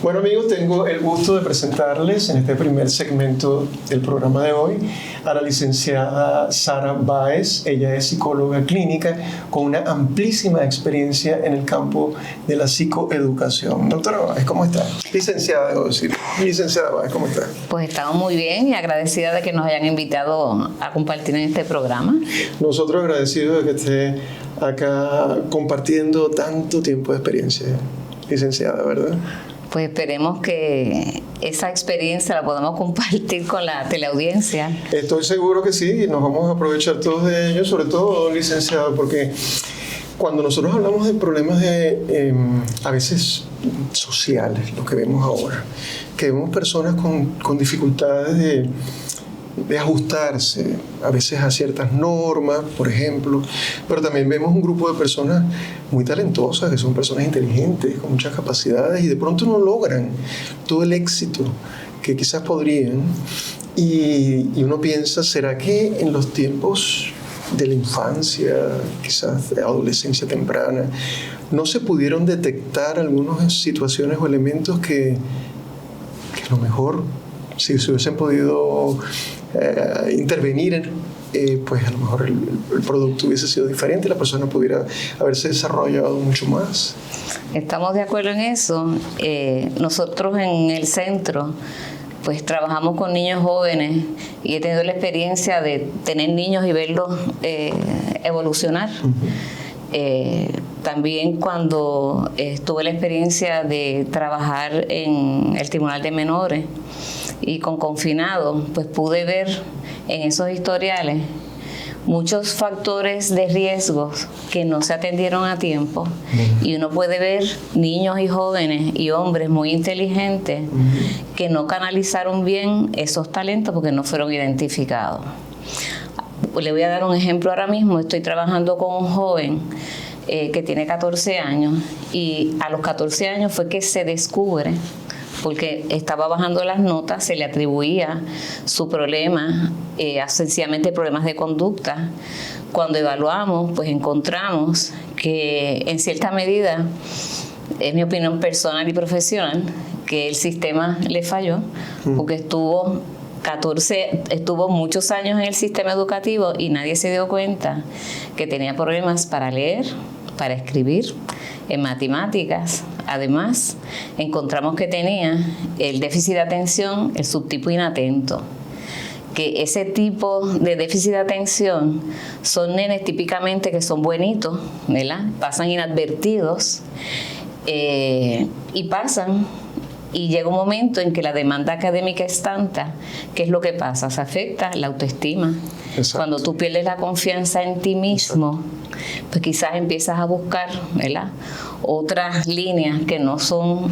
Bueno, amigos, tengo el gusto de presentarles en este primer segmento del programa de hoy a la licenciada Sara Báez. Ella es psicóloga clínica con una amplísima experiencia en el campo de la psicoeducación. Doctora Báez, ¿cómo está? Licenciada, debo decir. Licenciada Báez, ¿cómo está? Pues estamos muy bien y agradecida de que nos hayan invitado a compartir en este programa. Nosotros agradecidos de que esté acá compartiendo tanto tiempo de experiencia, licenciada, ¿verdad? Pues esperemos que esa experiencia la podamos compartir con la teleaudiencia. Estoy seguro que sí, nos vamos a aprovechar todos de ello, sobre todo, licenciado, porque cuando nosotros hablamos de problemas a veces sociales, lo que vemos ahora, que vemos personas con dificultades de ajustarse a veces a ciertas normas, por ejemplo, pero también vemos un grupo de personas muy talentosas, que son personas inteligentes, con muchas capacidades y de pronto no logran todo el éxito que quizás podrían y uno piensa, ¿será que en los tiempos de la infancia, quizás de adolescencia temprana, no se pudieron detectar algunas situaciones o elementos que a lo mejor si se hubiesen podido intervenir, pues a lo mejor el producto hubiese sido diferente, la persona pudiera haberse desarrollado mucho más? Estamos de acuerdo en eso. Nosotros en el centro pues trabajamos con niños jóvenes y he tenido la experiencia de tener niños y verlos evolucionar. También cuando tuve la experiencia de trabajar en el Tribunal de Menores y con confinados, pues pude ver en esos historiales muchos factores de riesgos que no se atendieron a tiempo y uno puede ver niños y jóvenes y hombres muy inteligentes que no canalizaron bien esos talentos porque no fueron identificados. Le voy a dar un ejemplo ahora mismo. Estoy trabajando con un joven que tiene 14 años y a los 14 años fue que se descubre, porque estaba bajando las notas, se le atribuía su problema, sencillamente problemas de conducta. Cuando evaluamos, pues encontramos que en cierta medida, es mi opinión personal y profesional, que el sistema le falló, porque estuvo muchos años en el sistema educativo y nadie se dio cuenta que tenía problemas para leer, para escribir, en matemáticas. Además, encontramos que tenía el déficit de atención, el subtipo inatento. Que ese tipo de déficit de atención son nenes típicamente que son buenitos, ¿verdad? Pasan inadvertidos y pasan. Y llega un momento en que la demanda académica es tanta, ¿qué es lo que pasa? Se afecta la autoestima. Exacto. Cuando tú pierdes la confianza en ti mismo, pues quizás empiezas a buscar, ¿verdad?, otras líneas que no son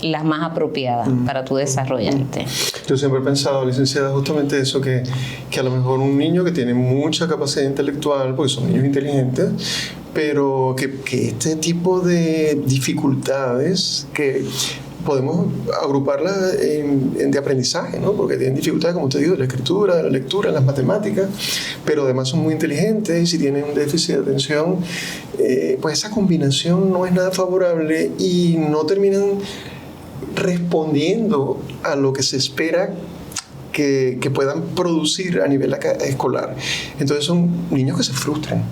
las más apropiadas para tu desarrollarte. Yo siempre he pensado, licenciada, justamente eso, que a lo mejor un niño que tiene mucha capacidad intelectual, porque son niños inteligentes, pero que este tipo de dificultades que podemos agruparlas de aprendizaje, ¿no? Porque tienen dificultades, como usted dijo, de la escritura, de la lectura, en las matemáticas, pero además son muy inteligentes y si tienen un déficit de atención, pues esa combinación no es nada favorable y no terminan respondiendo a lo que se espera que puedan producir a nivel escolar. Entonces son niños que se frustran.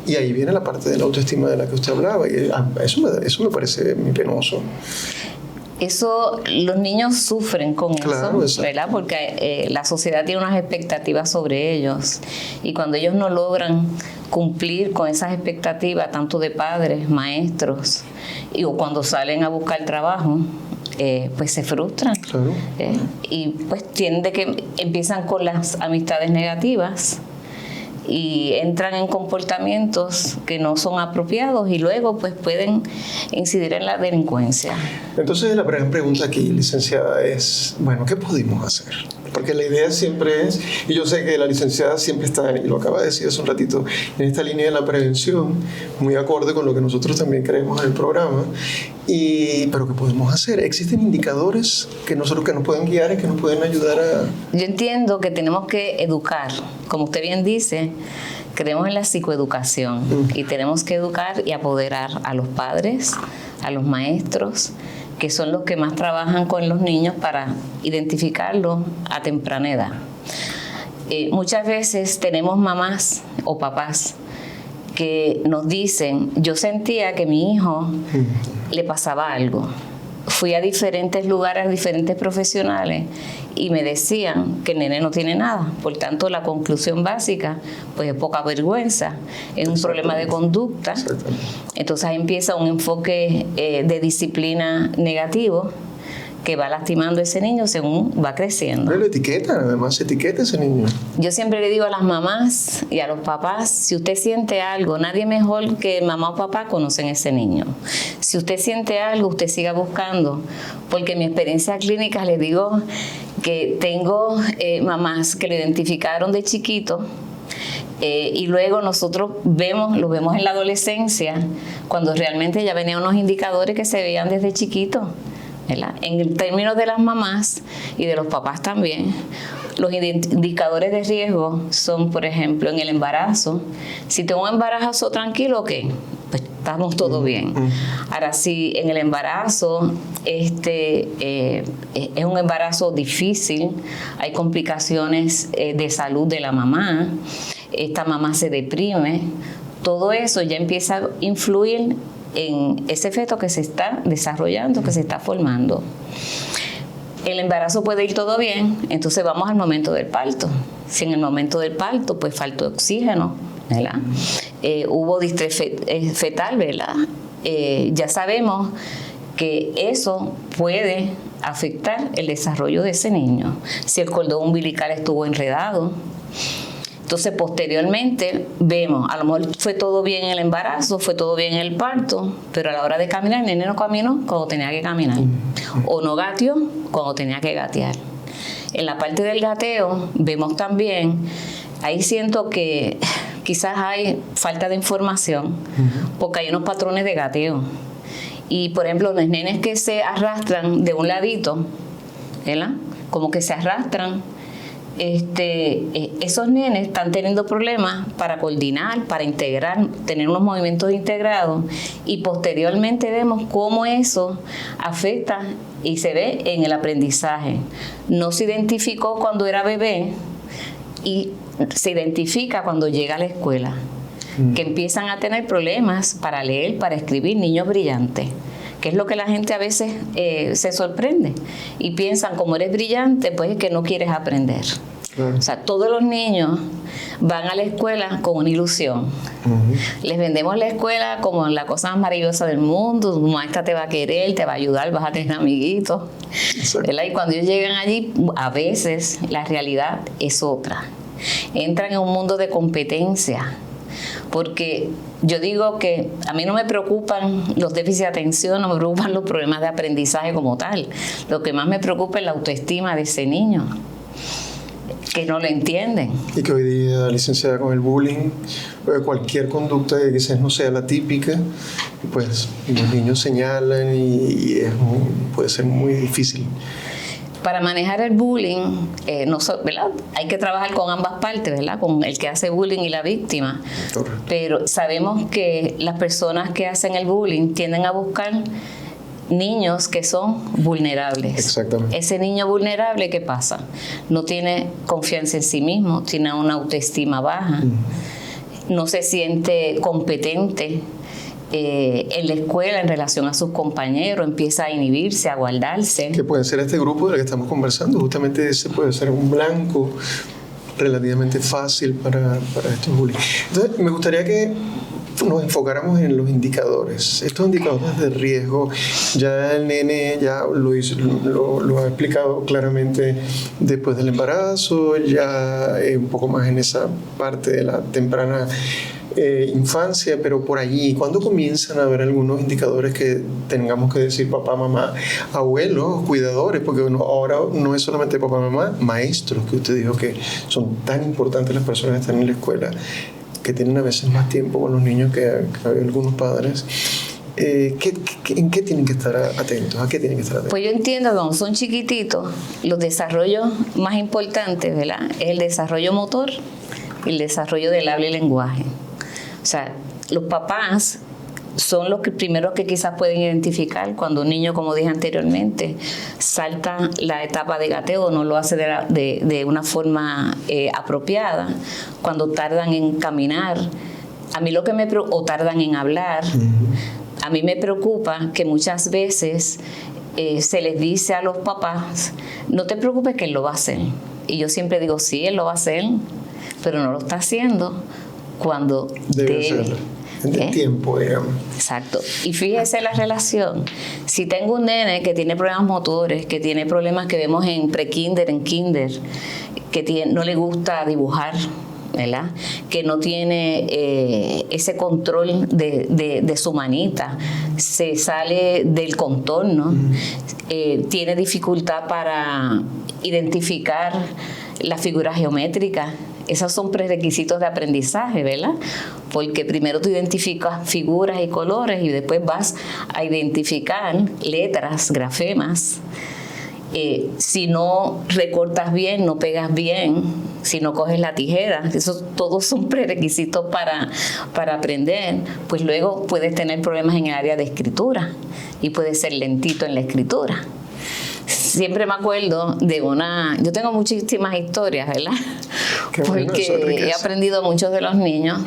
Y ahí viene la parte de la autoestima de la que usted hablaba. Y eso me parece muy penoso. Eso, los niños sufren con eso, ¿verdad? Porque la sociedad tiene unas expectativas sobre ellos. Y cuando ellos no logran cumplir con esas expectativas, tanto de padres, maestros, o cuando salen a buscar trabajo, pues se frustran. Claro. Y pues tienden que empiezan con las amistades negativas y entran en comportamientos que no son apropiados y luego pues pueden incidir en la delincuencia. Entonces la gran pregunta aquí, licenciada, es, bueno, ¿qué pudimos hacer? Porque la idea siempre es, y yo sé que la licenciada siempre está, y lo acaba de decir hace un ratito, en esta línea de la prevención, muy acorde con lo que nosotros también creemos en el programa, pero ¿qué podemos hacer? ¿Existen indicadores que nos pueden guiar y que nos pueden ayudar a...? Yo entiendo que tenemos que educar, como usted bien dice, creemos en la psicoeducación y tenemos que educar y apoderar a los padres, a los maestros, que son los que más trabajan con los niños para identificarlos a temprana edad. Muchas veces tenemos mamás o papás que nos dicen, yo sentía que a mi hijo le pasaba algo. Fui a diferentes lugares, a diferentes profesionales, y me decían que el nene no tiene nada. Por tanto, la conclusión básica pues es poca vergüenza, es un problema de conducta. Entonces ahí empieza un enfoque de disciplina negativo que va lastimando a ese niño según va creciendo. Pero además se etiqueta a ese niño. Yo siempre le digo a las mamás y a los papás, si usted siente algo, nadie mejor que mamá o papá conocen a ese niño. Si usted siente algo, usted siga buscando, porque en mi experiencia clínica les digo que tengo mamás que lo identificaron de chiquito, y luego nosotros lo vemos en la adolescencia, cuando realmente ya venían unos indicadores que se veían desde chiquito. ¿Verdad? En términos de las mamás y de los papás también, los indicadores de riesgo son, por ejemplo, en el embarazo. Si tengo un embarazo tranquilo, ok, pues estamos todo bien. Ahora, si en el embarazo es un embarazo difícil, hay complicaciones de salud de la mamá, esta mamá se deprime, todo eso ya empieza a influir en ese feto que se está desarrollando, que se está formando. El embarazo puede ir todo bien, entonces vamos al momento del parto. Si en el momento del parto pues faltó oxígeno, ¿verdad? Hubo distrés fetal, ¿verdad? Ya sabemos que eso puede afectar el desarrollo de ese niño. Si el cordón umbilical estuvo enredado, entonces, posteriormente, vemos, a lo mejor fue todo bien en el embarazo, fue todo bien en el parto, pero a la hora de caminar, el nene no caminó cuando tenía que caminar. O no gateó cuando tenía que gatear. En la parte del gateo, vemos también, ahí siento que quizás hay falta de información, porque hay unos patrones de gateo. Y, por ejemplo, los nenes que se arrastran de un ladito, ¿verdad? Como que se arrastran, esos nenes están teniendo problemas para coordinar, para integrar, tener unos movimientos integrados, y posteriormente vemos cómo eso afecta y se ve en el aprendizaje. No se identificó cuando era bebé y se identifica cuando llega a la escuela, que empiezan a tener problemas para leer, para escribir, niños brillantes, que es lo que la gente a veces se sorprende y piensan, como eres brillante, pues es que no quieres aprender. O sea, todos los niños van a la escuela con una ilusión. Les vendemos la escuela como la cosa más maravillosa del mundo. Tu maestra te va a querer, te va a ayudar, vas a tener amiguitos. Y cuando ellos llegan allí, a veces la realidad es otra. Entran en un mundo de competencia. Porque yo digo que a mí no me preocupan los déficits de atención, no me preocupan los problemas de aprendizaje como tal. Lo que más me preocupa es la autoestima de ese niño, que no lo entienden. Y que hoy día, licenciada, con el bullying, cualquier conducta que quizás no sea la típica, pues los niños señalan y puede ser muy difícil. Para manejar el bullying, ¿verdad? Hay que trabajar con ambas partes, ¿verdad? Con el que hace bullying y la víctima. Correcto. Pero sabemos que las personas que hacen el bullying tienden a buscar niños que son vulnerables. Exactamente. Ese niño vulnerable, ¿qué pasa? No tiene confianza en sí mismo, tiene una autoestima baja, no se siente competente en la escuela en relación a sus compañeros, empieza a inhibirse, a guardarse. Que puede ser este grupo del que estamos conversando, justamente ese puede ser un blanco relativamente fácil para estos bullying. Entonces, me gustaría que nos enfocáramos en los indicadores. Estos indicadores de riesgo, ya el nene ya lo ha explicado claramente después del embarazo, ya un poco más en esa parte de la temprana infancia, pero por allí, ¿cuándo comienzan a haber algunos indicadores que tengamos que decir papá, mamá, abuelos, cuidadores? Porque ahora no es solamente papá, mamá, maestros, que usted dijo que son tan importantes las personas que están en la escuela, que tienen a veces más tiempo con los niños que algunos padres. ¿En qué tienen que estar atentos? ¿A qué tienen que estar atentos? Pues yo entiendo que cuando son chiquititos, los desarrollos más importantes, ¿verdad?, es el desarrollo motor y el desarrollo del habla y lenguaje. O sea, los papás son los primeros que quizás pueden identificar cuando un niño, como dije anteriormente, salta la etapa de gateo, no lo hace de una forma apropiada, cuando tardan en caminar, a mí o tardan en hablar. A mí me preocupa que muchas veces se les dice a los papás, no te preocupes que él lo va a hacer. Y yo siempre digo, sí, él lo va a hacer, pero no lo está haciendo cuando debe. En tiempo, digamos. Exacto. Y fíjese la relación. Si tengo un nene que tiene problemas motores, que tiene problemas que vemos en pre-kinder, en kinder, que no le gusta dibujar, ¿verdad? Que no tiene ese control de su manita, se sale del contorno, tiene dificultad para identificar las figuras geométricas. Esos son prerequisitos de aprendizaje, ¿verdad? Porque primero tú identificas figuras y colores y después vas a identificar letras, grafemas. Si no recortas bien, no pegas bien, si no coges la tijera, esos todos son prerequisitos para aprender, pues luego puedes tener problemas en el área de escritura y puedes ser lentito en la escritura. Siempre me acuerdo de yo tengo muchísimas historias, ¿verdad? Qué bueno, porque he aprendido muchos de los niños.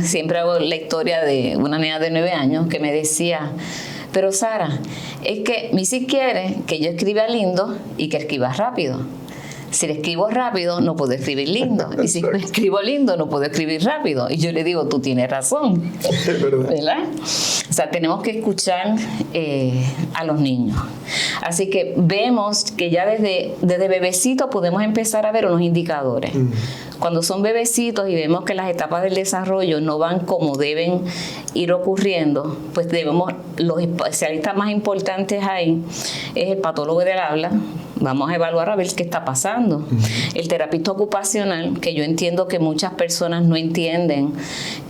Siempre hago la historia de una niña de 9 años que me decía, pero Sara, es que Missy quiere que yo escriba lindo y que escriba rápido. Si le escribo rápido, no puedo escribir lindo. Y si escribo lindo, no puedo escribir rápido. Y yo le digo, tú tienes razón. Es verdad. ¿Verdad? O sea, tenemos que escuchar a los niños. Así que vemos que ya desde bebecitos podemos empezar a ver unos indicadores. Cuando son bebecitos y vemos que las etapas del desarrollo no van como deben ir ocurriendo, pues los especialistas más importantes ahí es el patólogo del habla. Vamos a evaluar a ver qué está pasando. El terapista ocupacional, que yo entiendo que muchas personas no entienden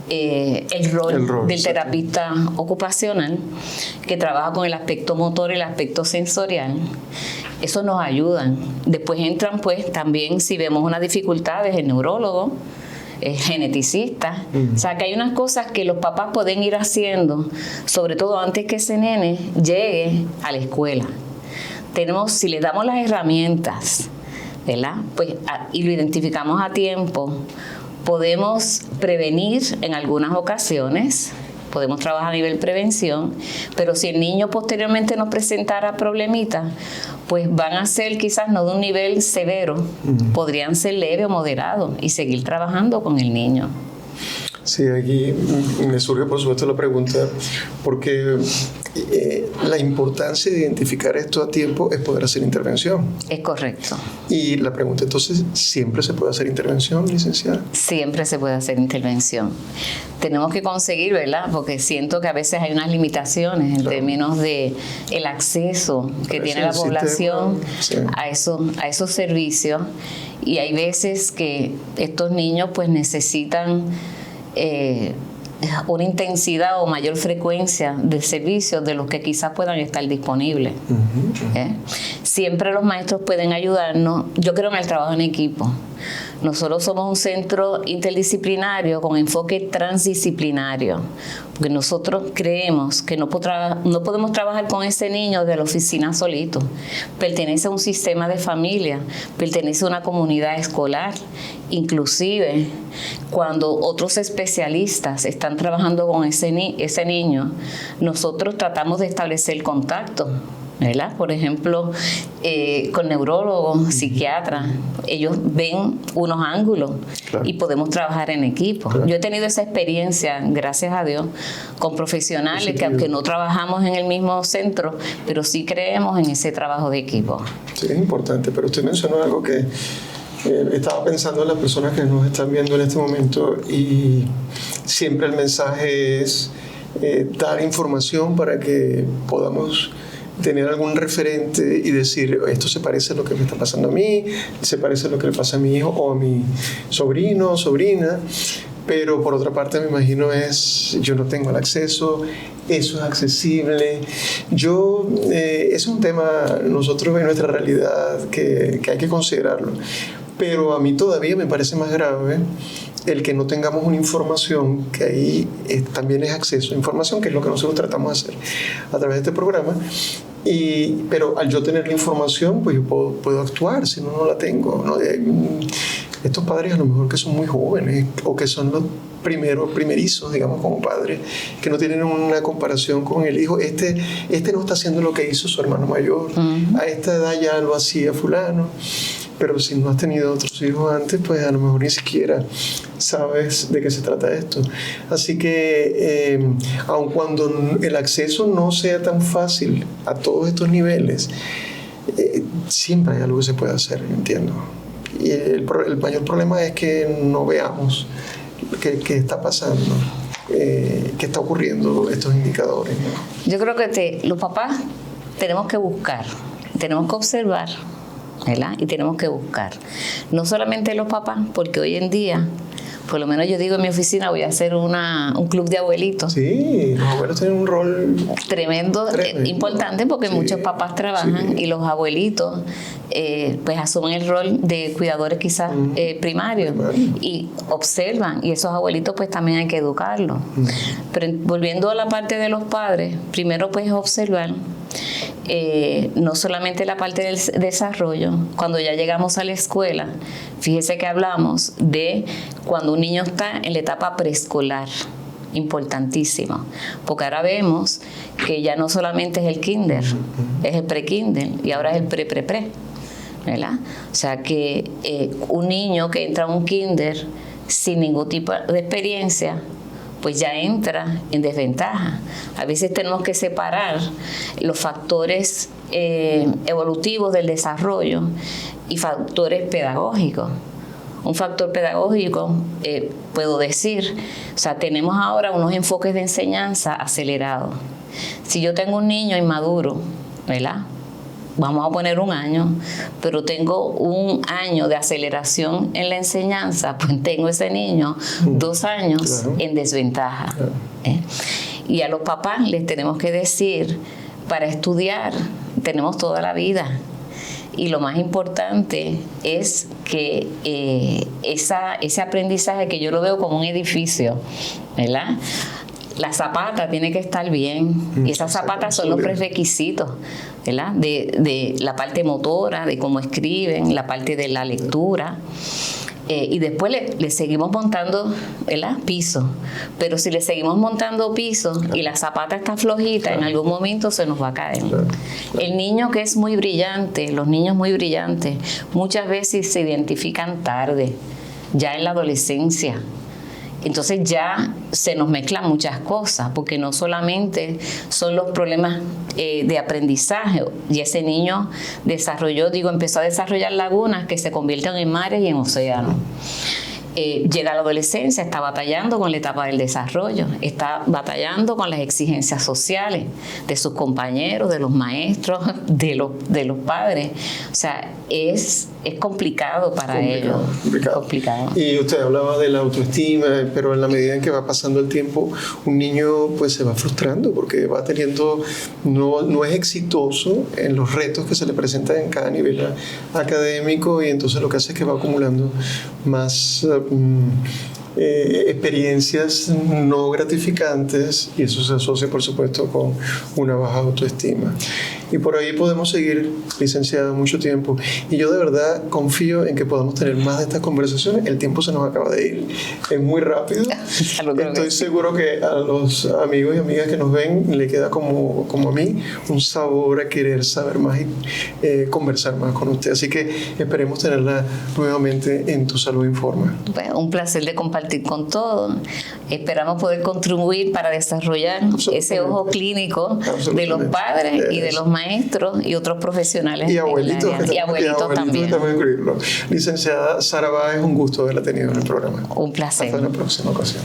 el rol del terapista ocupacional, que trabaja con el aspecto motor y el aspecto sensorial. Eso nos ayuda. Después entran, pues, también si vemos unas dificultades, el neurólogo, el geneticista. O sea, que hay unas cosas que los papás pueden ir haciendo, sobre todo antes que ese nene llegue a la escuela. Si le damos las herramientas, ¿verdad? Pues, y lo identificamos a tiempo, podemos prevenir en algunas ocasiones, podemos trabajar a nivel prevención, pero si el niño posteriormente nos presentara problemitas, pues van a ser quizás no de un nivel severo, podrían ser leve o moderado y seguir trabajando con el niño. Sí, aquí me surge por supuesto la pregunta, porque la importancia de identificar esto a tiempo es poder hacer intervención. Es correcto. Y la pregunta entonces, ¿siempre se puede hacer intervención, licenciada? Siempre se puede hacer intervención. Tenemos que conseguir, ¿verdad? Porque siento que a veces hay unas limitaciones en términos de el acceso que tiene la población a esos servicios, y hay veces que estos niños pues necesitan una intensidad o mayor frecuencia de servicios de los que quizás puedan estar disponibles. Siempre los maestros pueden ayudarnos. Yo creo en el trabajo en equipo. Nosotros somos un centro interdisciplinario con enfoque transdisciplinario, porque nosotros creemos que no podemos trabajar con ese niño de la oficina solito. Pertenece a un sistema de familia, pertenece a una comunidad escolar. Inclusive, cuando otros especialistas están trabajando con ese niño, nosotros tratamos de establecer contacto, ¿verdad? Por ejemplo, con neurólogos, psiquiatras, ellos ven unos ángulos y podemos trabajar en equipo. Yo he tenido esa experiencia, gracias a Dios, con profesionales que aunque no trabajamos en el mismo centro, pero sí creemos en ese trabajo de equipo. Sí, es importante, pero usted mencionó algo que estaba pensando en las personas que nos están viendo en este momento, y siempre el mensaje es dar información para que podamos tener algún referente y decir, esto se parece a lo que me está pasando a mí, se parece a lo que le pasa a mi hijo o a mi sobrino o sobrina, pero por otra parte me imagino yo no tengo el acceso, eso es accesible. Es un tema, nosotros en nuestra realidad que hay que considerarlo, pero a mí todavía me parece más grave el que no tengamos una información, que ahí también es acceso a información, que es lo que nosotros tratamos de hacer a través de este programa. Pero al yo tener la información, pues yo puedo actuar, si no la tengo, ¿no? Estos padres a lo mejor que son muy jóvenes o que son los primerizos, digamos, como padres, que no tienen una comparación con el hijo. Este no está haciendo lo que hizo su hermano mayor. A esta edad ya lo hacía fulano. Pero si no has tenido otros hijos antes, pues a lo mejor ni siquiera sabes de qué se trata esto. Así que, aun cuando el acceso no sea tan fácil a todos estos niveles, siempre hay algo que se puede hacer, entiendo. Y el mayor problema es que no veamos qué está pasando, qué está ocurriendo, estos indicadores, ¿no? Yo creo que los papás tenemos que buscar, tenemos que observar, ¿verdad? Y tenemos que buscar. No solamente los papás, porque hoy en día, por lo menos yo digo en mi oficina, voy a hacer un club de abuelitos. Sí, los abuelos tienen un rol tremendo. Importante, porque sí, muchos papás trabajan, sí, y los abuelitos pues asumen el rol de cuidadores quizás primarios y observan, y esos abuelitos pues también hay que educarlos. Pero volviendo a la parte de los padres, primero pues observar no solamente la parte del desarrollo. Cuando ya llegamos a la escuela, fíjese que hablamos de cuando un niño está en la etapa preescolar, importantísimo, porque ahora vemos que ya no solamente es el kinder, es el pre-kinder y ahora es el pre-pre-pre, ¿verdad? O sea que un niño que entra a un kinder sin ningún tipo de experiencia, pues ya entra en desventaja. A veces tenemos que separar los factores evolutivos del desarrollo y factores pedagógicos. Un factor pedagógico, puedo decir, o sea, tenemos ahora unos enfoques de enseñanza acelerados. Si yo tengo un niño inmaduro, ¿verdad? Vamos a poner 1 año, pero tengo 1 año de aceleración en la enseñanza, pues tengo ese niño 2 años, claro, en desventaja. Claro. Y a los papás les tenemos que decir, para estudiar tenemos toda la vida. Y lo más importante es que ese aprendizaje, que yo lo veo como un edificio, ¿verdad? La zapata tiene que estar bien, y esas zapatas son los prerequisitos, ¿verdad? De la parte motora, de cómo escriben, la parte de la lectura. Y después le seguimos montando, ¿verdad?, piso. Pero si le seguimos montando piso y la zapata está flojita, claro, en algún momento se nos va a caer. Claro, claro. El niño que es muy brillante, los niños muy brillantes, muchas veces se identifican tarde, ya en la adolescencia. Entonces ya se nos mezclan muchas cosas, porque no solamente son los problemas de aprendizaje, y ese niño empezó a desarrollar lagunas que se convierten en mares y en océanos. Llega a la adolescencia, está batallando con la etapa del desarrollo, está batallando con las exigencias sociales de sus compañeros, de los maestros, de los padres. O sea, es complicado para ellos. Complicado. Y usted hablaba de la autoestima, pero en la medida en que va pasando el tiempo, un niño pues se va frustrando porque va teniendo, no es exitoso en los retos que se le presentan en cada nivel académico, y entonces lo que hace es que va acumulando más experiencias no gratificantes, y eso se asocia por supuesto con una baja autoestima. Y por ahí podemos seguir, licenciada, mucho tiempo, y yo de verdad confío en que podamos tener más de estas conversaciones. El tiempo se nos acaba de ir, es muy rápido. Estoy seguro que a los amigos y amigas que nos ven le queda como a mí un sabor a querer saber más y conversar más con usted, así que esperemos tenerla nuevamente en Tu Salud Informa. Bueno, un placer de compartir con todos. Esperamos poder contribuir para desarrollar ese ojo clínico de los padres y de los maestros y otros profesionales. Y abuelitos, y abuelitos también. Incluirlo. Licenciada Sara Báez, un gusto haberla tenido en el programa. Un placer. Hasta la próxima ocasión.